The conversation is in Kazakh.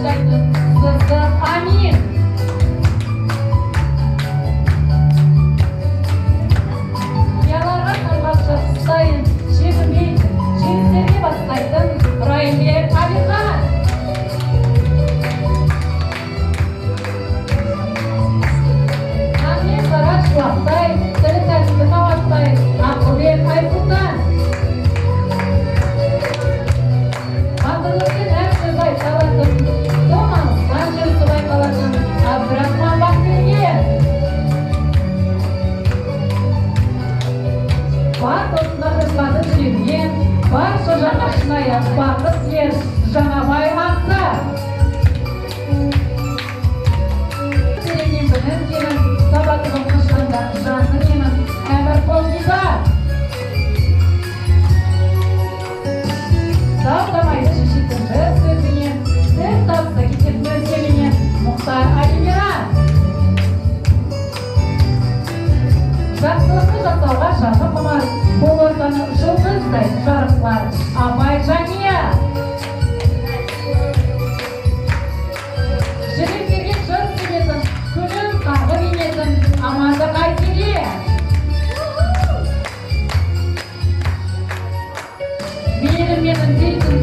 баштайтын сыздық амин. Яларға қалғашы сайын жеңілмейтін, жеңістерге бастайтын Райымбек Алихан. Қанмен қара шуақтай, тілі тәтті қауаттай, Ақылбек Айсұлтан. Батырлықпен әр сөз айталатын, домалыстан жүрісі байқалатын Абдрахман Бақберген. Бар досындарды бады жүрегінен, барша жанға шынайы бақыт тілер Жаңабай Аңса. Тереңнен білім кемін, сабатығын қышқанда жанның емін, әмір Қолдизар. Саудамайды шешетін бір сөзінен, сіз тапса кететін өзгеменен Мұхтар Алимиран. Жақсылықты жасауға жаны құмар, бұл ортаны жұлдыздай жарықлар Абай Жания. Жүректерге жыр сөйлетін, күнін қарғы бейнетін Амандық Айселе. Мейіріммен үндейтін